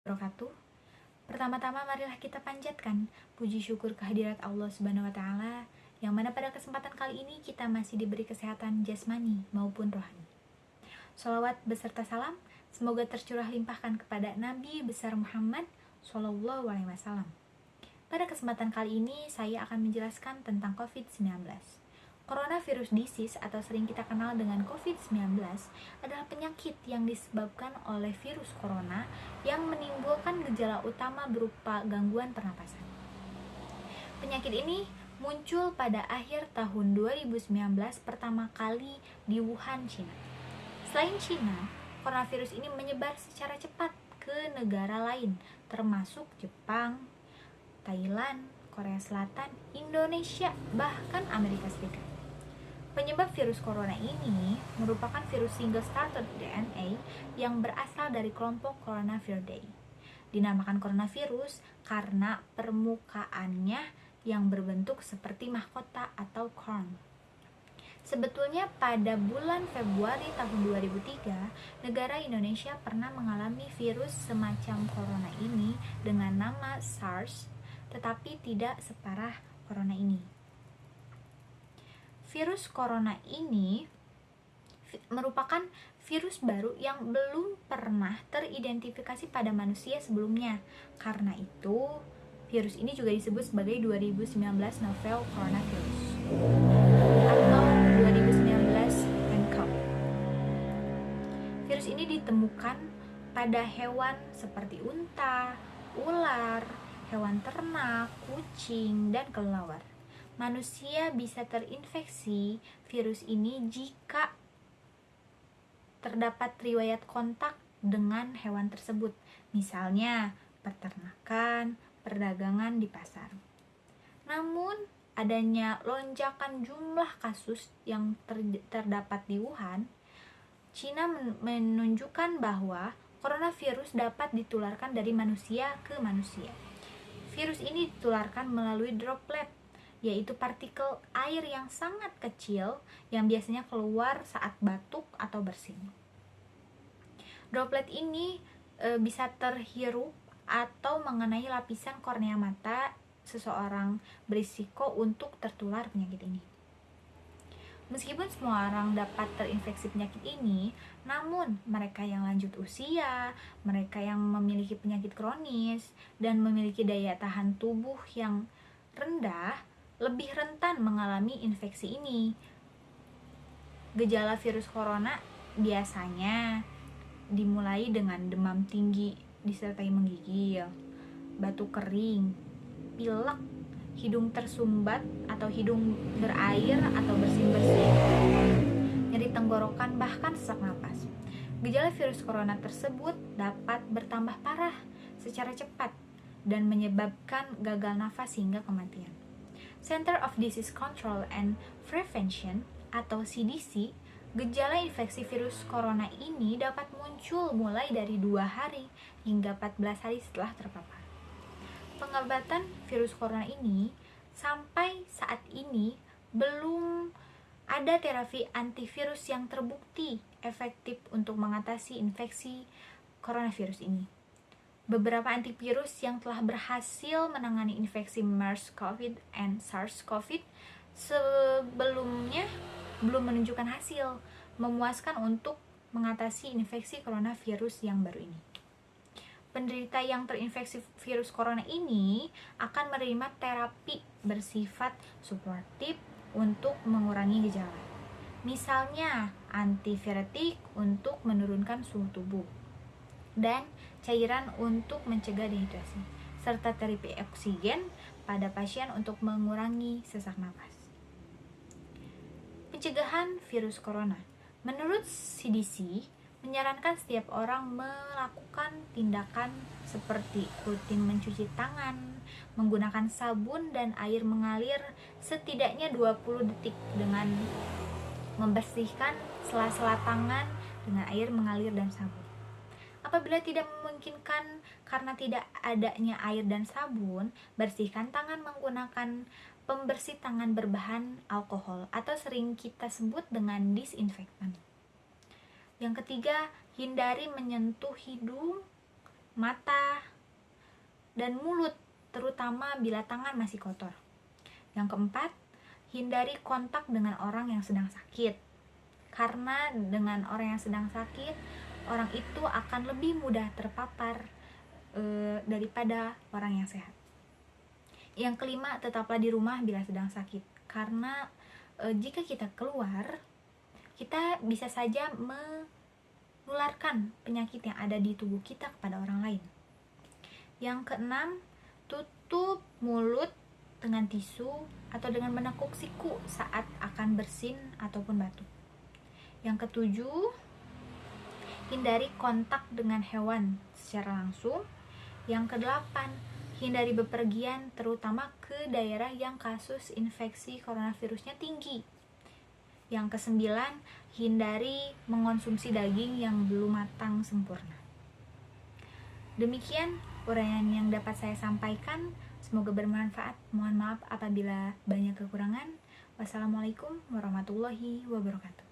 Wabarakatuh. Pertama-tama marilah kita panjatkan puji syukur kehadirat Allah Subhanahu wa taala yang mana pada kesempatan kali ini kita masih diberi kesehatan jasmani maupun rohani. Sholawat beserta salam semoga tercurah limpahkan kepada Nabi besar Muhammad Shallallahu alaihi wasallam. Pada kesempatan kali ini saya akan menjelaskan tentang COVID-19. Coronavirus disease atau sering kita kenal dengan COVID-19 adalah penyakit yang disebabkan oleh virus corona yang menimbulkan gejala utama berupa gangguan pernapasan. Penyakit ini muncul pada akhir tahun 2019 pertama kali di Wuhan, China. Selain China, coronavirus ini menyebar secara cepat ke negara lain termasuk Jepang, Thailand, Korea Selatan, Indonesia, bahkan Amerika Serikat. Penyebab virus corona ini merupakan virus single-stranded DNA yang berasal dari kelompok Coronaviridae. Dinamakan coronavirus karena permukaannya yang berbentuk seperti mahkota atau crown. Sebetulnya pada bulan Februari tahun 2003, negara Indonesia pernah mengalami virus semacam corona ini dengan nama SARS, tetapi tidak separah corona ini. Virus corona ini merupakan virus baru yang belum pernah teridentifikasi pada manusia sebelumnya. Karena itu, virus ini juga disebut sebagai 2019 novel coronavirus atau 2019 nCoV. Virus ini ditemukan pada hewan seperti unta, ular, hewan ternak, kucing, dan kelelawar. Manusia bisa terinfeksi virus ini jika terdapat riwayat kontak dengan hewan tersebut, misalnya peternakan, perdagangan di pasar. Namun, adanya lonjakan jumlah kasus yang terdapat di Wuhan, China menunjukkan bahwa coronavirus dapat ditularkan dari manusia ke manusia. Virus ini ditularkan melalui droplet, yaitu partikel air yang sangat kecil yang biasanya keluar saat batuk atau bersin. Droplet ini bisa terhirup atau mengenai lapisan kornea mata seseorang, berisiko untuk tertular penyakit ini. Meskipun semua orang dapat terinfeksi penyakit ini, namun mereka yang lanjut usia, mereka yang memiliki penyakit kronis, dan memiliki daya tahan tubuh yang rendah lebih rentan mengalami infeksi ini. Gejala virus corona biasanya dimulai dengan demam tinggi disertai menggigil, batuk kering, pilek, hidung tersumbat atau hidung berair atau bersin-bersin, nyeri tenggorokan, bahkan sesak napas. Gejala virus corona tersebut dapat bertambah parah secara cepat dan menyebabkan gagal nafas hingga kematian. Center of Disease Control and Prevention atau CDC, gejala infeksi virus corona ini dapat muncul mulai dari 2 hari hingga 14 hari setelah terpapar. Pengobatan virus corona ini sampai saat ini belum ada terapi antivirus yang terbukti efektif untuk mengatasi infeksi coronavirus ini. Beberapa antivirus yang telah berhasil menangani infeksi MERS-CoV dan SARS-CoV sebelumnya belum menunjukkan hasil memuaskan untuk mengatasi infeksi coronavirus yang baru ini. Penderita yang terinfeksi virus corona ini akan menerima terapi bersifat suportif untuk mengurangi gejala. Misalnya, antiviretik untuk menurunkan suhu tubuh dan cairan untuk mencegah dehidrasi, serta terapi oksigen pada pasien untuk mengurangi sesak napas. Pencegahan virus corona. Menurut CDC, menyarankan setiap orang melakukan tindakan seperti rutin mencuci tangan, menggunakan sabun dan air mengalir setidaknya 20 detik dengan membersihkan sela-sela tangan dengan air mengalir dan sabun. Apabila tidak memungkinkan karena tidak adanya air dan sabun, bersihkan tangan menggunakan pembersih tangan berbahan alkohol atau sering kita sebut dengan disinfektan. Yang ketiga, hindari menyentuh hidung, mata, dan mulut, terutama bila tangan masih kotor. Yang keempat, hindari kontak dengan orang yang sedang sakit. Karena dengan orang yang sedang sakit, orang itu akan lebih mudah terpapar daripada orang yang sehat. Yang kelima, tetaplah di rumah bila sedang sakit. Karena jika kita keluar, kita bisa saja menularkan penyakit yang ada di tubuh kita kepada orang lain. Yang keenam, tutup mulut dengan tisu atau dengan menekuk siku saat akan bersin ataupun batuk. Yang ketujuh, hindari kontak dengan hewan secara langsung. Yang kedelapan, hindari bepergian terutama ke daerah yang kasus infeksi coronavirusnya tinggi. Yang kesembilan, hindari mengonsumsi daging yang belum matang sempurna. Demikian uraian yang dapat saya sampaikan. Semoga bermanfaat. Mohon maaf apabila banyak kekurangan. Wassalamualaikum warahmatullahi wabarakatuh.